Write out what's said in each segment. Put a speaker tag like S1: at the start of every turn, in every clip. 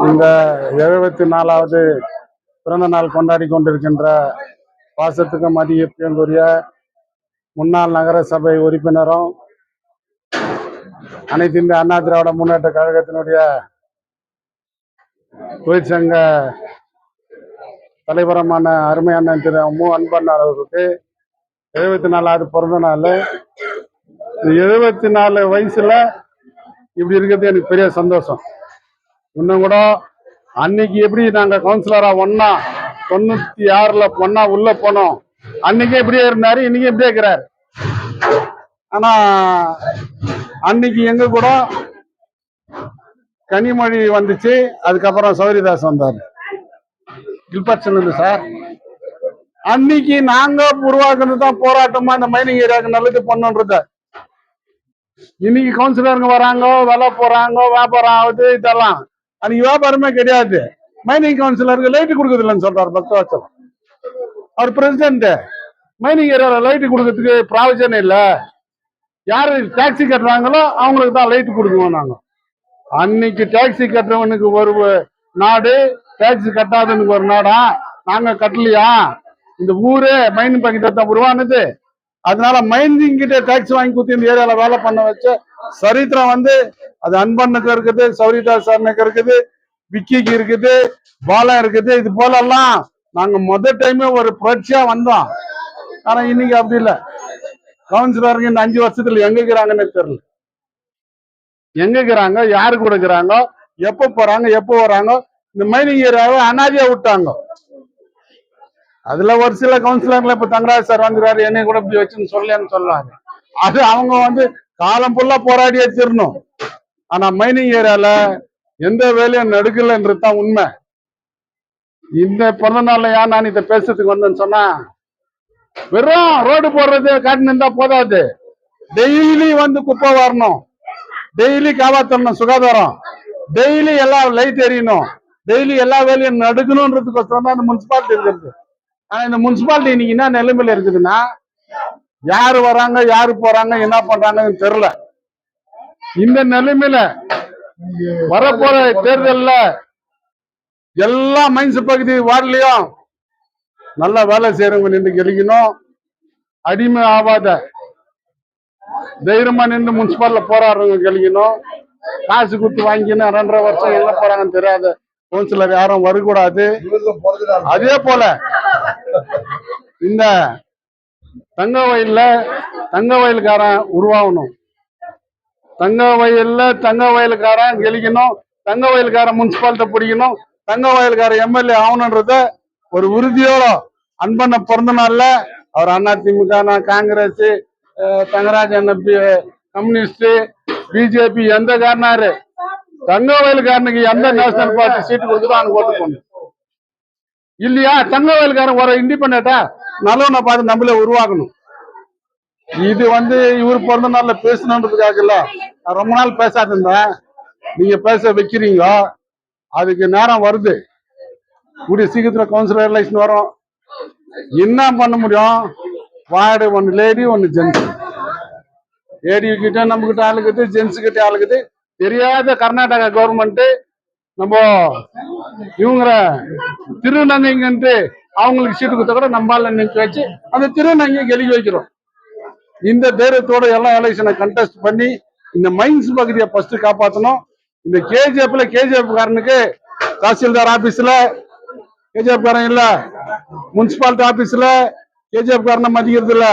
S1: இந்த 74வது பிறந்த நாள் கொண்டாடி கொண்டிருக்கின்ற பாசத்துக்கு மதிப்புக்குரிய முன்னாள் நகர சபை உறுப்பினரும் அனைத்து இந்திய அண்ணா திராவிட முன்னேற்ற கழகத்தினுடைய தொழிற்சங்க தலைவரமான அருமை அண்ணன் திரு மு அன்பண்ணார் அவர்களுக்கு 74வது பிறந்த நாள். 74 வயசுல இப்படி இருக்கிறது எனக்கு பெரிய சந்தோஷம். இன்னும் கூட அன்னைக்கு எப்படி நாங்க கவுன்சிலரா ஒன்னா 96ல ஒன்னா உள்ள போனோம், அன்னைக்கு எப்படியே இருந்தாரு, இன்னைக்கு எப்படியே இருக்கிறாரு. ஆனா அன்னைக்கு எங்க கூட கனிமொழி வந்துச்சு, அதுக்கப்புறம் சௌரிதாஸ் வந்தாரு கில்பர்சன் சார். அன்னைக்கு நாங்க உருவாக்குறது தான் போராட்டமா இந்த மைனிங் ஏரியாவுக்கு நல்லது பண்ணோன்றத. இன்னைக்கு கவுன்சிலருங்க வராங்க, வேலை போறாங்க, வியாபாரம் ஆகுது, இதெல்லாம். அன்னைக்கு வியாபாரமே கிடையாது. மைனிங் கவுன்சிலருக்கு லைட் கொடுக்குறது இல்லைன்னு சொல்றாரு பக்தவாச்சலம். அவர் பிரசிடென்ட். மைனிங் ஏரியாவில் லைட் கொடுக்கறதுக்கு ப்ராவிஷன் இல்லை. யாரு டாக்ஸி கட்டுறாங்களோ அவங்களுக்கு தான் லைட் கொடுக்குவோம் நாங்க. அன்னைக்கு டாக்ஸி கட்டுறவனுக்கு ஒரு நாடு, டாக்ஸி கட்டாதவனுக்கு ஒரு நாடா? நாங்க கட்டலையா? இந்த ஊரே மைனிங் பங்கிட்ட தான் உருவானது. அதனால மைனிங் கிட்ட டாக்ஸி வாங்கி கொடுத்து இந்த ஏரியால வேலை பண்ண வச்ச சரித்திரம் அது அன்பனுக்கு இருக்குது, சௌரிதாஸ் சார்னுக்கு இருக்குது, விக்கிக்கு இருக்குது, பாலா இருக்குது. இது போல எல்லாம் நாங்க முதல் டைமே ஒரு புரட்சியா வந்தோம். ஆனா இன்னைக்கு அப்படி இல்லை. கவுன்சிலருங்க இந்த 5 வருஷத்துல எங்க இருக்கிறாங்கன்னு தெரியல. எங்க இருக்கிறாங்க, யாரு கூட இருக்கிறாங்க, எப்ப போறாங்க, எப்போ வராங்க. இந்த மைனிங் ஏரியாவை அனாதியா விட்டாங்க. அதுல ஒரு சில கவுன்சிலர்ல இப்ப தங்கராஜ் சார் வந்துருவாரு, என்னை கூட இப்படி வச்சுன்னு சொல்லலன்னு சொல்லுவாங்க. அது அவங்க காலம் ஃபுல்லா போராடி வச்சிடணும். ஆனா மைனிங் ஏரியால எந்த வேலையும் நடக்கலன்றது தான் உண்மை. இந்த பிறந்த நாள்ல ஏன் நான் இதை பேசுறதுக்கு வந்தேன்னு சொன்னா, வெறும் ரோடு போடுறது காட்டின்னு இருந்தா போதாது. டெய்லி குப்பை வரணும், டெய்லி காப்பாற்றணும் சுகாதாரம், டெய்லி எல்லாம் லைட் எரியணும், டெய்லி எல்லா வேலையும் நடக்கணும்ன்றதுக்கோசரம் தான் இந்த முனிசிபாலிட்டி இருக்குது. ஆனா இந்த முனிசிபாலிட்டி இன்னைக்கு என்ன நிலைமையில இருக்குதுன்னா, யாரு வராங்க, யாரு போறாங்க, என்ன பண்றாங்கன்னு தெரியல. இந்த நிலைமையில வரப்போற தேர்தல்ல எல்லா மைன்ஸ் பகுதி வார்டுலயும் நல்லா வேலை செய்யறவங்க நின்று கெளிக்கணும். அடிமை ஆகாத தைரியமா நின்று முனிசிபாலிட்டில போராடுறவங்க கெளிக்கணும். காசு கொடுத்து வாங்கின்னு 2.5 வருஷம் எங்க போறாங்கன்னு தெரியாத கவுன்சிலர் யாரும் வரக்கூடாது. அதே போல இந்த தங்க வயலுக்காரன் உருவாகணும். தங்க வயலுக்காரன் கெளிக்கணும். தங்க வயலுக்காரன் முனிசிபாலிட்டி பிடிக்கணும். தங்க வயலுக்காரன் எம்எல்ஏ ஆகணும்ன்றத ஒரு உறுதியோட அன்பண்ண பிறந்த நாள்ல அவர் அதிமுக, காங்கிரஸ், தங்கராஜ் கம்யூனிஸ்ட், பிஜேபி எந்த காரணாரு தங்க வயலுக்காரனுக்கு எந்த நேஷனல் பார்ட்டி சீட்டு கொடுக்குதோ அங்க ஓட்டு போடணும். இல்லையா தங்க வயலுக்காரன் ஒரு இண்டிபெண்டா நல்லவனை பார்த்து நம்மளே உருவாக்கணும். இது இவர் பிறந்த நாள்ல பேசணுன்றதுக்காக இல்ல. நான் ரொம்ப நாள் பேசாது இருந்தேன், நீங்க பேச வைக்கிறீங்க. அதுக்கு நேரம் வருது. கூடிய சீக்கிரத்துல கவுன்சிலர் எலெக்ஷன் வரும். என்ன பண்ண முடியும்? Ward 1 lady 1 gents. லேடி கிட்ட நம்ம கிட்ட ஆளுக்குது, ஜென்ஸ் கிட்ட ஆளுக்குது. தெரியாத கர்நாடகா கவர்மெண்ட் நம்ம இவங்க திருநங்கைங்கன்ட்டு அவங்களுக்கு சீட்டு கொடுத்த கூட நம்மளால நினைச்சு வச்சு அந்த திருநங்கை கெளிக்க வைக்கிறோம். இந்த தைரியத்தோட எல்லாம் எலெக்ஷனை கண்டெஸ்ட் பண்ணி இந்த மைன்ஸ் பகுதியை ஃபர்ஸ்ட் காப்பாற்றணும். இந்த கேஜிஎஃப் காரனுக்கு தாசில்தார் ஆபீஸ்ல கேஜிஎஃப் காரன் இல்ல, முனிசிபாலிட்டி ஆபீஸ்ல கேஜிஎஃப் காரனை மதிக்கிறது இல்ல,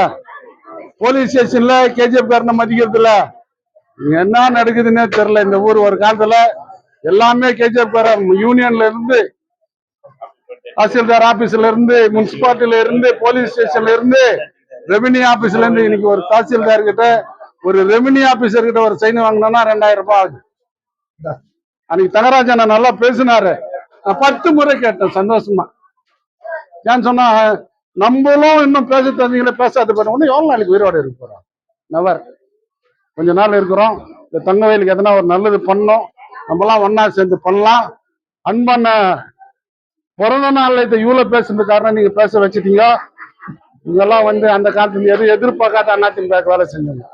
S1: போலீஸ் ஸ்டேஷன்ல கேஜிஎஃப் காரனை மதிக்கிறது இல்ல. என்ன நடக்குதுன்னே தெரியல. இந்த ஊர் ஒரு காலத்துல எல்லாமே கேஜிஎஃப் காரன் யூனியன்ல இருந்து, தாசில்தார் ஆபீஸ்ல இருந்து, முனிசிபாலிட்டியில இருந்து, போலீஸ் ஸ்டேஷன்ல இருந்து, ரெவன்யூ ஆபீஸ்ல இருந்து. இன்னைக்கு ஒரு தாசில்தார் கிட்ட, ஒரு ரெவன்யூ ஆபீசர் கிட்ட ஒரு சைன் வாங்கினோம்னா 2000 ரூபாய் ஆகுது. அன்னைக்கு தங்கராஜன் நல்லா பேசினாரு, நான் 10 முறை கேட்டேன் சந்தோஷமா. ஏன்னு சொன்னா நம்மளும் இன்னும் பேச தெரிஞ்சீங்களே பேசாத பண்ண எவ்வளவு நாளைக்கு உயிரோடு இருக்க போறோம்? நவர் கொஞ்ச நாள் இருக்கிறோம். இந்த தங்க வயலுக்கு எதனா ஒரு நல்லது பண்ணோம், நம்மளாம் ஒன்னா சேர்ந்து பண்ணலாம். அன்பண்ண பிறந்த நாள்ல இதை இவ்வளவு பேசுறது காரணம் நீங்க பேச வச்சுட்டீங்க. இதெல்லாம் அந்த காலத்துல எதுவும் எதிர்பார்க்காத அதிமுக வேலை செஞ்சாங்க.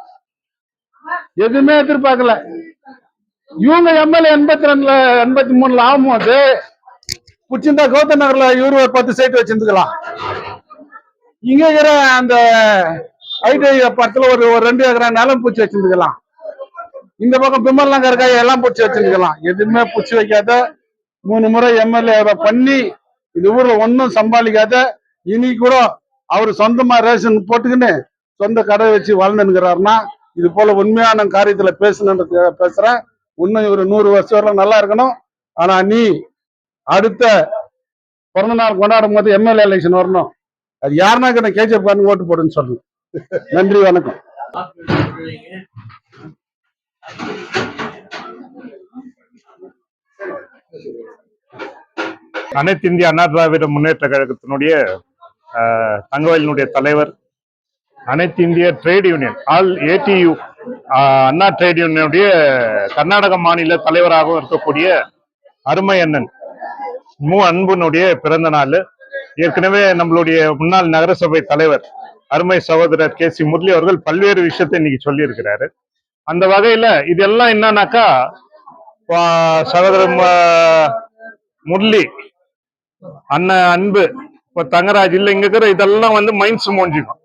S1: எதுவுமே எதிர்பார்க்கல. இவங்க எம்எல்ஏ 82 83 ஆகும்போது புச்சிந்தா கௌதம் நகர்ல இவரு ஒரு 10 சைட் வச்சிருந்துக்கலாம். இங்க இருக்கிற அந்த ஐடி படத்துல ஒரு 2 ஏக்கரா நிலம் பூச்சி வச்சிருந்துக்கலாம். இந்த பக்கம் பிம்மல்லாம் கறக்காய் எல்லாம் பூச்சி வச்சிருக்கலாம். எதுவுமே பூச்சி வைக்காத 3 முறை எம்எல்ஏ பண்ணி இந்த ஊர்ல ஒன்னும் சம்பாதிக்காத இனி கூட அவரு சொந்தமா ரேஷன் போட்டுக்கின்னு சொந்த கடை வச்சு வாழ்ந்துங்கிறாருன்னா இது போல உண்மையான காரியத்துல பேசுறேன். இன்னும் இவரு 100 வருஷம் வரலாம் நல்லா இருக்கணும். ஆனா நீ அடுத்த பிறந்த நாள் கொண்டாடும் போது எம்எல்ஏ எலெக்ஷன் வரணும். அது யாருன்னா கேஜிஎஃப் காரனுக்கு ஓட்டு போடுன்னு சொல்லணும். நன்றி, வணக்கம்.
S2: அனைத்து இந்திய அண்ணா திராவிட முன்னேற்ற கழகத்தினுடைய தங்கவயலினுடைய தலைவர், அனைத்து இந்திய ட்ரேட் யூனியன் ஆல் ஏடியு அண்ணா ட்ரேட் யூனியனுடைய கர்நாடக மாநில தலைவராகவும் இருக்கக்கூடிய அருமை அண்ணன் மு அன்புனுடைய பிறந்த நாள். ஏற்கனவே நம்மளுடைய முன்னாள் நகரசபை தலைவர் அருமை சகோதரர் KC முரளி அவர்கள் பல்வேறு விஷயத்தை இன்னைக்கு சொல்லி இருக்கிறாரு. அந்த வகையில இதெல்லாம் என்னன்னாக்கா சகோதரர் முரளி அண்ணன் அன்பு இப்ப தங்கராஜ் இல்ல இங்க இருக்கிற இதெல்லாம் மைண்ட்ஸ் மூஞ்சிக்கும்.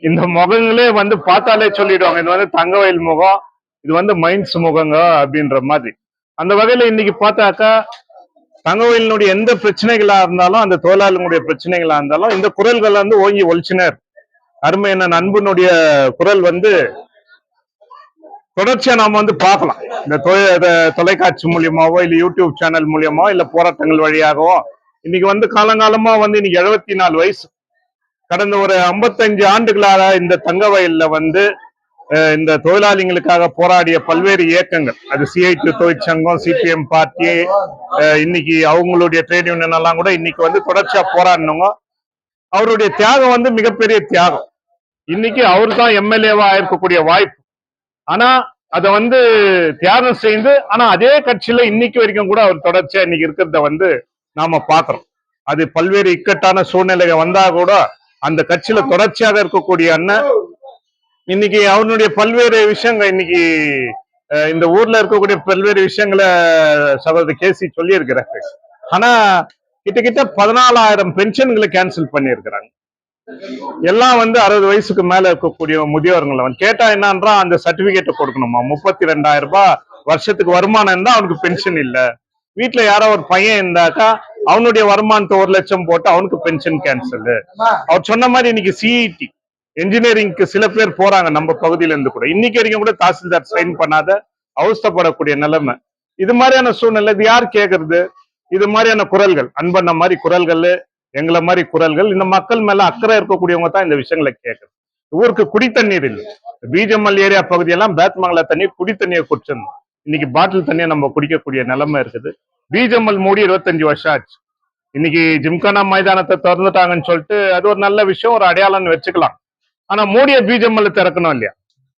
S2: இந்த முகங்களே பார்த்தாலே சொல்லிடுவாங்க இது தங்கவயல் முகம், இது மைண்ட்ஸ் முகங்க அப்படின்ற மாதிரி. அந்த வகையில இன்னைக்கு பார்த்தாக்கா தங்கவயலினுடைய எந்த பிரச்சனைகளா இருந்தாலும், அந்த தொழிலாளர்களுடைய பிரச்சனைகளா இருந்தாலும் இந்த குரல்கள் ஓங்கி ஒழிச்சினர். அருமை என்ன அன்புனுடைய குரல் தொடர்ச்சியா நாம பார்க்கலாம். இந்த தொலைக்காட்சி மூலியமாவோ இல்ல யூடியூப் சேனல் மூலியமாவோ இல்ல போராட்டங்கள் வழியாகவோ இன்னைக்கு காலங்காலமா இன்னைக்கு 74 வயசு கடந்த ஒரு 55 ஆண்டுகளாக இந்த தங்கவயல்ல இந்த தொழிலாளிகளுக்காக போராடிய பல்வேறு இயக்கங்கள், அது CIT தொழிற்சங்கம், CPM பார்ட்டி, இன்னைக்கு அவங்களுடைய ட்ரேட் யூனியன் எல்லாம் கூட இன்னைக்கு தொடர்ச்சியா போராடினவங்க. அவருடைய தியாகம் மிகப்பெரிய தியாகம். இன்னைக்கு அவரு தான் எம்எல்ஏவா இருக்கக்கூடிய வாய்ப்பு. ஆனா அத தியாகம் செய்து, ஆனா அதே கட்சியில இன்னைக்கு வரைக்கும் கூட அவர் தொடர்ச்சியா இன்னைக்கு இருக்கிறத நாம பாக்குறோம். அது பல்வேறு இக்கட்டான சூழ்நிலைகள் வந்தா கூட அந்த கட்சியில தொடர்ச்சியாக இருக்கக்கூடிய அண்ணன் இன்னைக்கு அவனுடைய பல்வேறு விஷயங்கள் இன்னைக்கு இந்த ஊர்ல இருக்கக்கூடிய பல்வேறு விஷயங்களை சகோதரர் KC சொல்லி இருக்கிறாங்க. ஆனா கிட்டத்தட்ட 14,000 பென்ஷன்களை கேன்சல் பண்ணியிருக்கிறாங்க. எல்லாம் 60 வயசுக்கு மேல இருக்கக்கூடிய முதியோர்களை கேட்டா என்னன்றா அந்த சர்டிபிகேட்டை கொடுக்கணுமா, 32,000 ரூபாய் வருஷத்துக்கு வருமானம் இருந்தா அவனுக்கு பென்ஷன் இல்ல. வீட்டுல யாரோ ஒரு பையன் இருந்தாக்கா அவனுடைய வருமானத்தை 1 லட்சம் போட்டு அவனுக்கு பென்ஷன் கேன்சல். அவர் சொன்ன மாதிரி இன்னைக்கு CET என்ஜினியரிங்க்கு சில பேர் போறாங்க நம்ம பகுதியில இருந்து கூட. இன்னைக்கு வரைக்கும் கூட தாசில்தார் சைன் பண்ணாத அவஸ்தப்படக்கூடிய நிலைமை. இது மாதிரியான சூழ்நிலை இது யார் கேட்கறது? இது மாதிரியான குரல்கள், அன்பண்ண மாதிரி குரல்கள், எங்களை மாதிரி குரல்கள், இந்த மக்கள் மேல அக்கறை இருக்கக்கூடியவங்க தான் இந்த விஷயங்களை கேட்கறது. ஊருக்கு குடி தண்ணீர் இல்லை. பீஜமல் ஏரியா பகுதியெல்லாம் பேத்மங்கல தண்ணீர் குடி தண்ணியை குடிச்சிருந்தோம். இன்னைக்கு பாட்டில் தண்ணியை நம்ம குடிக்கக்கூடிய நிலைமை இருக்குது. பீஜமல் மூடி 25 வருஷம் ஆச்சு. இன்னைக்கு ஜிம்கானா மைதானத்தை திறந்துட்டாங்கன்னு சொல்லிட்டு அது ஒரு நல்ல விஷயம், ஒரு அடையாளம்னு வச்சுக்கலாம். ஆனா மோடிய பீஜமல் திறக்கணும் இல்லையா?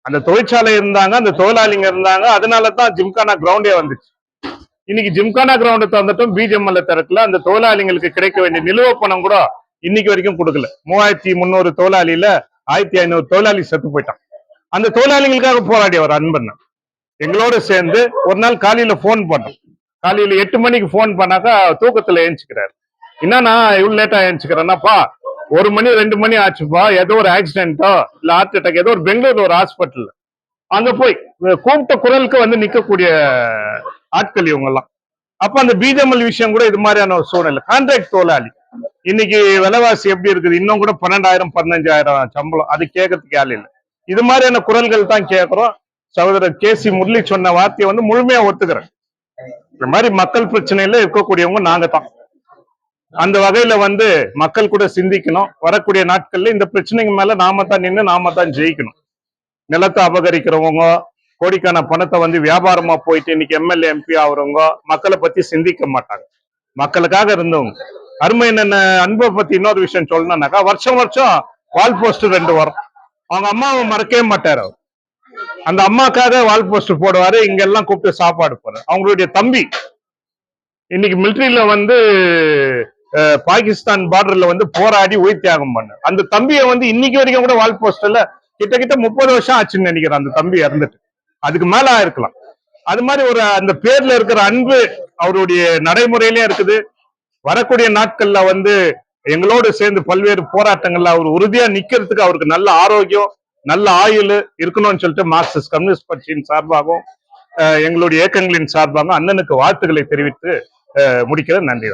S2: அந்த தொழிற்சாலை இருந்தாங்க, அந்த தொழிலாளிங்க இருந்தாங்க, அதனாலதான் ஜிம்கானா கிரவுண்டே வந்துச்சு. இன்னைக்கு ஜிம்கானா கிரவுண்ட் திறந்துட்டும் பீஜமல் திறக்கல. அந்த தொழிலாளிகளுக்கு கிடைக்க வேண்டிய நிலுவ பணம் கூட இன்னைக்கு வரைக்கும் கொடுக்கல. 3300 தொழிலாளியில 1500 தொழிலாளி செத்து போயிட்டான். அந்த தொழிலாளிகளுக்காக போராடி அவர் அன்பண்ணன் எங்களோட சேர்ந்து ஒரு நாள் காலையில போன் பண்ணோம். காலையில 8 மணிக்கு போன் பண்ணாக்கா தூக்கத்துல ஏஞ்சுக்கிறாரு. என்னன்னா இவ்வளவு லேட்டா ஏஞ்சுக்கிறேன்னாப்பா 1 மணி 2 மணி ஆச்சுப்பா, ஏதோ ஒரு ஆக்சிடென்ட்டோ இல்ல ஹார்ட் அட்டாக், ஏதோ ஒரு பெங்களூர்ல ஒரு ஹாஸ்பிட்டல் அங்க போய் கூப்பிட்ட குரலுக்கு நிக்கக்கூடிய ஆட்கள் இவங்க எல்லாம். அப்ப அந்த பீஜமல் விஷயம் கூட இது மாதிரியான ஒரு சூழ்நிலை. கான்ட்ராக்ட் தொழிலாளி இன்னைக்கு விலைவாசி எப்படி இருக்குது? இன்னும் கூட 12,000 15,000 சம்பளம், அது கேட்கறதுக்கு ஆள் இல்லை. இது மாதிரியான குரல்கள் தான் கேட்கிறோம். சகோதரர் KC முரளி சொன்ன வார்த்தையை முழுமையா ஒத்துக்கிறேன். இந்த மாதிரி மக்கள் பிரச்சனையில இருக்கக்கூடியவங்க நாங்க தான். அந்த வகையில மக்கள் கூட சிந்திக்கணும். வரக்கூடிய நாட்கள்ல இந்த பிரச்சனைக்கு மேல நாம தான் நின்று நாம தான் ஜெயிக்கணும். நிலத்தை அபகரிக்கிறவங்க, கோடிக்கான பணத்தை வியாபாரமா போயிட்டு இன்னைக்கு MLA MP ஆகுறவங்க மக்களை பத்தி சிந்திக்க மாட்டாங்க. மக்களுக்காக இருந்தவங்க. அருமை என்ன அன்பை பத்தி இன்னொரு விஷயம் சொல்லணும்னாக்கா, வருஷம் வால் போஸ்ட் 2 வரும். அவங்க அம்மாவை மறக்கவே மாட்டாரு அவர். அந்த அம்மாக்காக வால் போஸ்ட் போடுவாரு. இங்க எல்லாம் கூப்பிட்டு சாப்பாடு போறாரு. அவங்களுடைய தம்பி இன்னைக்கு மிலிட்டரியில பாகிஸ்தான் பார்டர்ல போராடி உயிர் தியாகம் பண்ண அந்த தம்பியை இன்னைக்கு வரைக்கும் கூட வால் போஸ்ட்ல கிட்டத்தட்ட 30 வருஷம் ஆச்சுன்னு நினைக்கிறேன். அந்த தம்பி இறந்துட்டு அதுக்கு மேல ஆயிருக்கலாம். அது மாதிரி ஒரு அந்த பேர்ல இருக்கிற அன்பு அவருடைய நடைமுறையிலயும் இருக்குது. வரக்கூடிய நாட்கள்ல வந்து எங்களோடு சேர்ந்து பல்வேறு போராட்டங்கள்ல அவர் உறுதியா நிக்கிறதுக்கு அவருக்கு நல்ல ஆரோக்கியம், நல்ல ஆயுள் இருக்கணும்னு சொல்லிட்டு மார்க்சிஸ்ட் கம்யூனிஸ்ட் கட்சியின் சார்பாகவும் எங்களுடைய இயக்கங்களின் சார்பாக அண்ணனுக்கு வாழ்த்துக்களை தெரிவித்து முடிக்கிறேன். நன்றி.